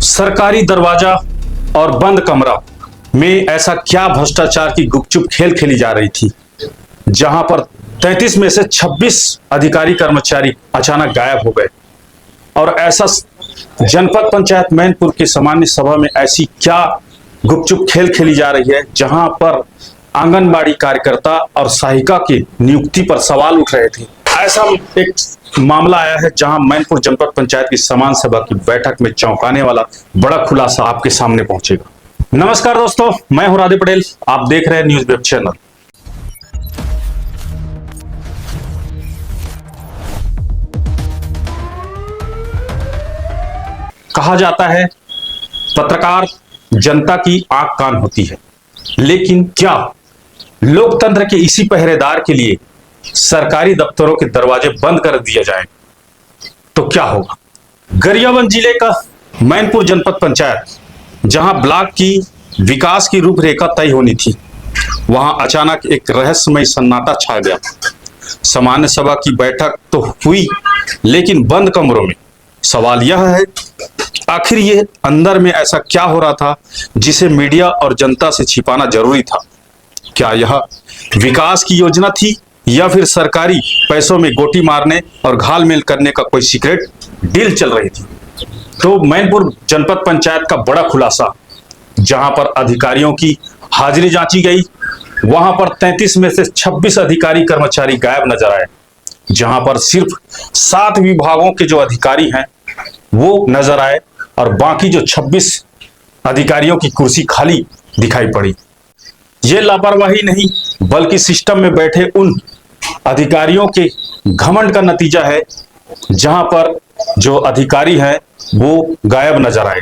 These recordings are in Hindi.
सरकारी दरवाजा और बंद कमरा में ऐसा क्या भ्रष्टाचार की गुपचुप खेल खेली जा रही थी, जहां पर 33 में से 26 अधिकारी कर्मचारी अचानक गायब हो गए। और ऐसा जनपद पंचायत मैनपुर की सामान्य सभा में ऐसी क्या गुपचुप खेल खेली जा रही है, जहां पर आंगनबाड़ी कार्यकर्ता और सहायिका की नियुक्ति पर सवाल उठ रहे थे। ऐसा एक मामला आया है जहां मैनपुर जनपद पंचायत की सामान्य सभा की बैठक में चौंकाने वाला बड़ा खुलासा आपके सामने पहुंचेगा। नमस्कार दोस्तों, मैं हूं राधे पटेल, आप देख रहे हैं न्यूज वेब चैनल। कहा जाता है पत्रकार जनता की आंख कान होती है, लेकिन क्या लोकतंत्र के इसी पहरेदार के लिए सरकारी दफ्तरों के दरवाजे बंद कर दिए जाएं तो क्या होगा। गरियाबंद जिले का मैनपुर जनपद पंचायत, जहां ब्लॉक की विकास की रूपरेखा तय होनी थी, वहां अचानक एक रहस्यमय सन्नाटा छा गया। सामान्य सभा की बैठक तो हुई, लेकिन बंद कमरों में। सवाल यह है, आखिर ये अंदर में ऐसा क्या हो रहा था जिसे मीडिया और जनता से छिपाना जरूरी था। क्या यह विकास की योजना थी या फिर सरकारी पैसों में गोटी मारने और घालमेल करने का कोई सीक्रेट डील चल रही थी। तो मैनपुर जनपद पंचायत का बड़ा खुलासा, जहां पर अधिकारियों की हाजिरी जांची गई, वहां पर 33 में से 26 अधिकारी कर्मचारी गायब नजर आए, जहां पर सिर्फ 7 विभागों के जो अधिकारी हैं वो नजर आए और बाकी जो 26 अधिकारियों की कुर्सी खाली दिखाई पड़ी। ये लापरवाही नहीं, बल्कि सिस्टम में बैठे उन अधिकारियों के घमंड का नतीजा है, जहां पर जो अधिकारी हैं वो गायब नजर आए,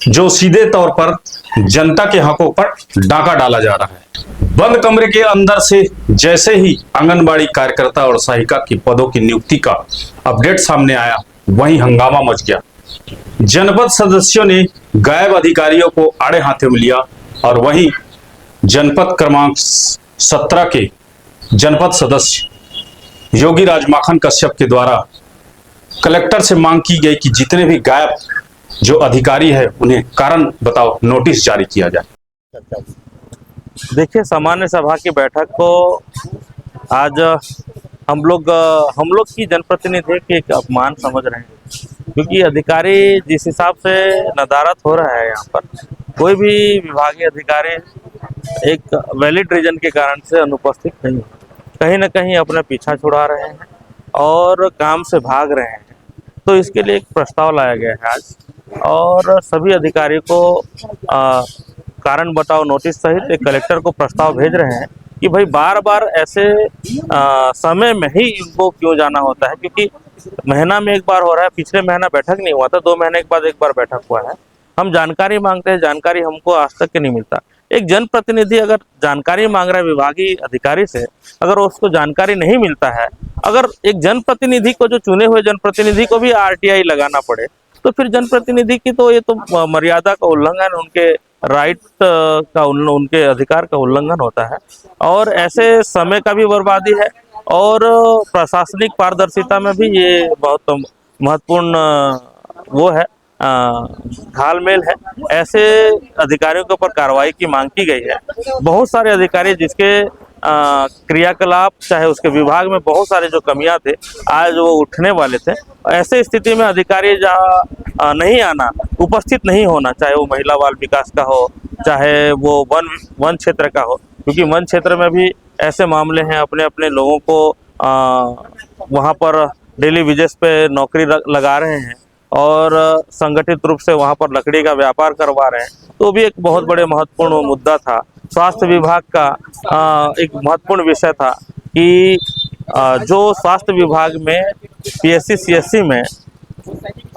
जो सीधे तौर पर जनता के हकों पर डाका डाला जा रहा है। बंद कमरे के अंदर से जैसे ही आंगनबाड़ी कार्यकर्ता और सहायिका के पदों की नियुक्ति का अपडेट सामने आया, वहीं हंगामा मच गया। जनपद सदस्यों ने गायब अधिकारियों को आड़े हाथे में लिया और वहीं जनपद क्रमांक 17 के जनपद सदस्य योगी राज माखन कश्यप के द्वारा कलेक्टर से मांग की गई कि जितने भी गायब जो अधिकारी है उन्हें कारण बताओ नोटिस जारी किया जाए। देखिए, सामान्य सभा की बैठक को आज हम लोग की जनप्रतिनिधि के एक अपमान समझ रहे हैं, क्योंकि अधिकारी जिस हिसाब से नदारत हो रहा है, यहाँ पर कोई भी विभागीय अधिकारी एक वैलिड रीजन के कारण से अनुपस्थित नहीं है, कहीं ना कहीं अपना पीछा छुड़ा रहे हैं और काम से भाग रहे हैं। तो इसके लिए एक प्रस्ताव लाया गया है आज, और सभी अधिकारी को कारण बताओ नोटिस सहित एक कलेक्टर को प्रस्ताव भेज रहे हैं कि भाई बार बार ऐसे समय में ही इनको क्यों जाना होता है, क्योंकि महीना में एक बार हो रहा है। पिछले महीना बैठक नहीं हुआ था, 2 महीने के बाद एक बार बैठक हुआ है। हम जानकारी मांगते हैं, जानकारी हमको आज तक के नहीं मिलता। एक जनप्रतिनिधि अगर जानकारी मांग रहा है विभागीय अधिकारी से, अगर उसको जानकारी नहीं मिलता है, अगर एक जनप्रतिनिधि को, जो चुने हुए जनप्रतिनिधि को भी आरटीआई लगाना पड़े, तो फिर जनप्रतिनिधि की तो ये तो मर्यादा का उल्लंघन, उनके राइट का, उनके अधिकार का उल्लंघन होता है, और ऐसे समय का भी बर्बादी है और प्रशासनिक पारदर्शिता में भी ये बहुत महत्वपूर्ण वो है, घालमेल है। ऐसे अधिकारियों के ऊपर कार्रवाई की मांग की गई है। बहुत सारे अधिकारी जिसके क्रियाकलाप, चाहे उसके विभाग में बहुत सारे जो कमियां थे, आज वो उठने वाले थे। ऐसे स्थिति में अधिकारी जहाँ नहीं आना, उपस्थित नहीं होना, चाहे वो महिला बाल विकास का हो, चाहे वो वन क्षेत्र का हो, क्योंकि वन क्षेत्र में भी ऐसे मामले हैं, अपने अपने लोगों को वहाँ पर डेली वेजेस पे नौकरी लगा रहे हैं और संगठित रूप से वहाँ पर लकड़ी का व्यापार करवा रहे हैं। तो भी एक बहुत बड़े महत्वपूर्ण मुद्दा था। स्वास्थ्य विभाग का एक महत्वपूर्ण विषय था कि जो स्वास्थ्य विभाग में पीएससी सीएससी में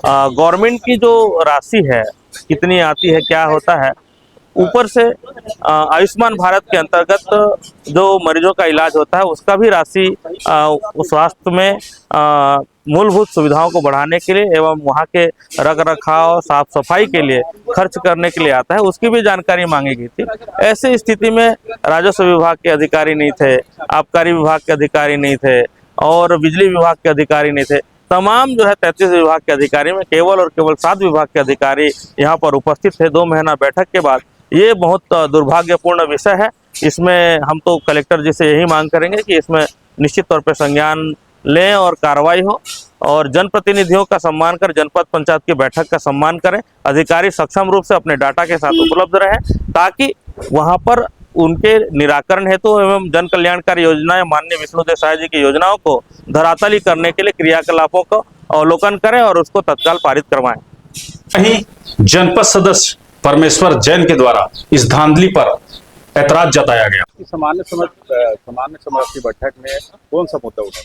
गवर्नमेंट की जो राशि है कितनी आती है, क्या होता है, ऊपर से आयुष्मान भारत के अंतर्गत जो मरीजों का इलाज होता है उसका भी राशि स्वास्थ्य में मूलभूत सुविधाओं को बढ़ाने के लिए एवं वहाँ के रख रखाव साफ सफाई के लिए खर्च करने के लिए आता है, उसकी भी जानकारी मांगी गई थी। ऐसे स्थिति में राजस्व विभाग के अधिकारी नहीं थे, आबकारी विभाग के अधिकारी नहीं थे और बिजली विभाग के अधिकारी नहीं थे। तमाम जो है 33 विभाग के अधिकारी में केवल और केवल 7 विभाग के अधिकारी यहाँ पर उपस्थित थे 2 महीना बैठक के बाद। ये बहुत दुर्भाग्यपूर्ण विषय है। इसमें हम तो कलेक्टर जी से यही मांग करेंगे कि इसमें निश्चित तौर पर संज्ञान लें और कार्रवाई हो, और जनप्रतिनिधियों का सम्मान कर जनपद पंचायत की बैठक का सम्मान करें। अधिकारी सक्षम रूप से अपने डाटा के साथ उपलब्ध रहें ताकि वहां पर उनके निराकरण हेतु एवं जन कल्याणकारी योजनाएं माननीय विष्णुदेव साय जी की योजनाओं को धरातली करने के लिए क्रियाकलापों का अवलोकन करें और उसको तत्काल पारित करवाएं। वहीं जनपद सदस्य परमेश्वर जैन के द्वारा इस धांधली पर ऐतराज जताया गया। सामान्य सभा की बैठक में कौन सा मुद्दा उठा?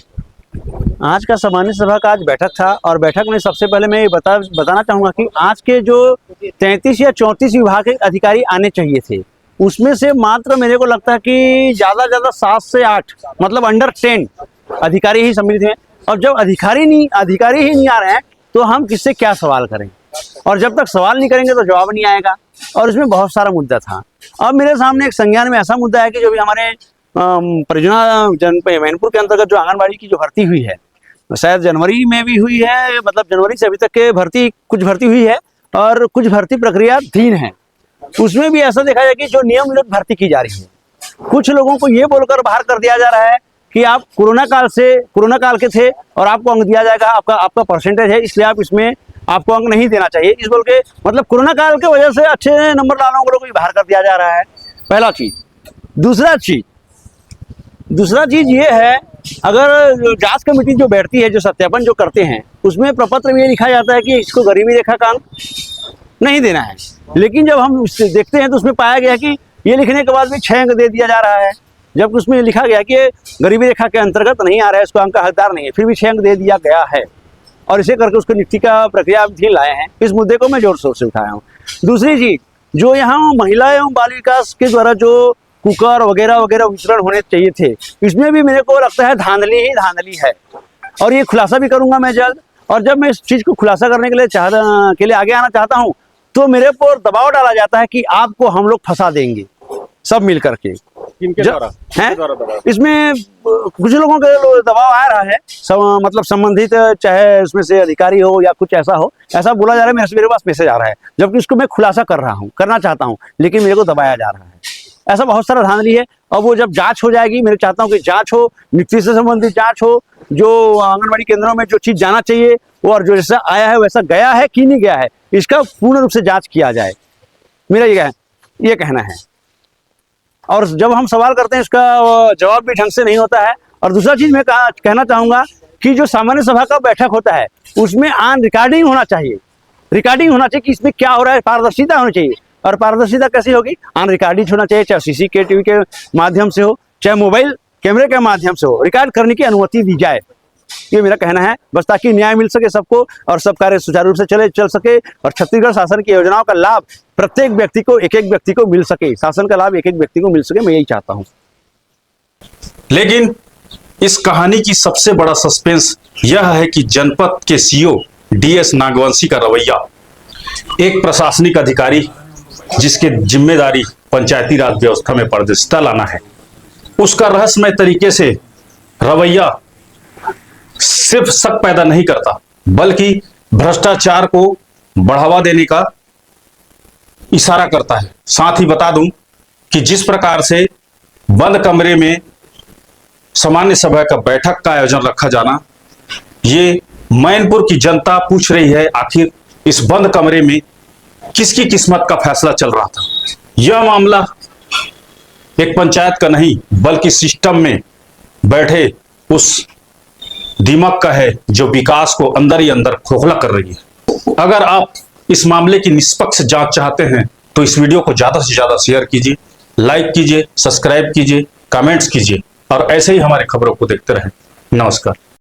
आज का सामान्य सभा का आज बैठक था, और बैठक में सबसे पहले मैं ये बताना चाहूँगा कि आज के जो 33 या 34 विभाग के अधिकारी आने चाहिए थे, उसमें से मात्र मेरे को लगता है कि ज़्यादा 7 से 8 मतलब अंडर 10 अधिकारी ही सम्मिलित हैं। और जब अधिकारी ही नहीं आ रहे हैं तो हम किससे क्या सवाल करें, और जब तक सवाल नहीं करेंगे तो जवाब नहीं आएगा। और इसमें बहुत सारा मुद्दा था। अब मेरे सामने एक संज्ञान में ऐसा मुद्दा है कि जो भी हमारे परियोजना जनपद मैनपुर के अंतर्गत जो आंगनबाड़ी की जो भर्ती हुई है, शायद जनवरी में भी हुई है, मतलब जनवरी से अभी तक के कुछ भर्ती हुई है और कुछ भर्ती प्रक्रियाधीन है। उसमें भी ऐसा देखा जाए कि जो नियमित भर्ती की जा रही है, कुछ लोगों को ये बोलकर बाहर कर दिया जा रहा है कि आप कोरोना काल के थे और आपको अंक दिया जाएगा, आपका परसेंटेज है, इसलिए आप इसमें आपको अंक नहीं देना चाहिए। इस बोल के मतलब कोरोना काल के वजह से अच्छे नंबर लाने वालों को भी बाहर कर दिया जा रहा है, पहला चीज। दूसरा चीज ये है, अगर जांच कमेटी जो बैठती है, जो सत्यापन जो करते हैं, उसमें प्रपत्र में ये लिखा जाता है कि इसको गरीबी रेखा का अंक नहीं देना है। लेकिन जब हम देखते हैं तो उसमें पाया गया कि ये लिखने के बाद भी 6 अंक दे दिया जा रहा है, जबकि उसमें लिखा गया कि गरीबी रेखा के अंतर्गत नहीं आ रहा है, इसको अंक का हकदार नहीं है, फिर भी 6 अंक दे दिया गया है। और इसे करके उसको नियुक्ति का प्रक्रिया भी लाए हैं। इस मुद्दे को मैं जोर शोर से उठाया हूँ। दूसरी चीज, जो यहाँ महिला एवं बाल विकास के द्वारा जो कुकर वगैरह वितरण होने चाहिए थे, इसमें भी मेरे को लगता है धांधली है, और ये खुलासा भी करूंगा मैं जल्द। और जब मैं इस चीज को खुलासा करने के लिए आगे आना चाहता हूँ तो मेरे पर दबाव डाला जाता है कि आपको हम लोग फंसा देंगे सब मिल करके। किनके द्वारा? इसमें कुछ लोगों के दबाव आ रहा है, मतलब संबंधित, चाहे उसमें से अधिकारी हो या कुछ ऐसा हो, ऐसा बोला जा रहा है। मेरे पास मैसेज आ रहा है, जबकि उसको मैं खुलासा करना चाहता हूँ, लेकिन मेरे को दबाया जा रहा है। ऐसा बहुत सारा धांधली है। और वो जब जांच हो जाएगी, मैं चाहता हूँ कि जांच हो, नियुक्ति से संबंधित जांच हो, जो आंगनबाड़ी केंद्रों में जो चीज जाना चाहिए वो, और जो जैसा आया है वैसा गया है कि नहीं गया है, इसका पूर्ण रूप से जांच किया जाए, मेरा ये कहना है। और जब हम सवाल करते हैं इसका जवाब भी ढंग से नहीं होता है। और दूसरा चीज मैं कहना चाहूंगा कि जो सामान्य सभा का बैठक होता है, उसमें ऑन रिकॉर्डिंग होना चाहिए कि इसमें क्या हो रहा है, पारदर्शिता होनी चाहिए। और पारदर्शिता कैसी होगी? ऑन रिकॉर्डिंग होना चाहिए, चाहे CCTV के माध्यम से हो, चाहे मोबाइल कैमरे के माध्यम से हो, रिकॉर्ड करने की अनुमति दी जाए। ये मेरा कहना है, बस ताकि न्याय मिल सके सबको और सब कार्य सुचारू रूप से चल सके, और छत्तीसगढ़ शासन की योजनाओं का लाभ प्रत्येक व्यक्ति को, एक व्यक्ति को मिल सके, शासन का लाभ एक व्यक्ति को मिल सके, मैं यही चाहता हूं। लेकिन इस कहानी की सबसे बड़ा सस्पेंस यह है कि जनपद के CO DS नागवंशी का रवैया, एक प्रशासनिक अधिकारी जिसके जिम्मेदारी पंचायती राज व्यवस्था में पारदर्शिता लाना है, उसका रहस्यमय तरीके से रवैया सिर्फ शक पैदा नहीं करता, बल्कि भ्रष्टाचार को बढ़ावा देने का इशारा करता है। साथ ही बता दूं कि जिस प्रकार से बंद कमरे में सामान्य सभा का बैठक का आयोजन रखा जाना, ये मैनपुर की जनता पूछ रही है, आखिर इस बंद कमरे में किसकी किस्मत का फैसला चल रहा था। यह मामला एक पंचायत का नहीं, बल्कि सिस्टम में बैठे उस दिमाग का है, जो विकास को अंदर ही अंदर खोखला कर रही है। अगर आप इस मामले की निष्पक्ष जांच चाहते हैं तो इस वीडियो को ज्यादा से ज्यादा शेयर कीजिए, लाइक कीजिए, सब्सक्राइब कीजिए, कमेंट्स कीजिए, और ऐसे ही हमारे खबरों को देखते रहें। नमस्कार।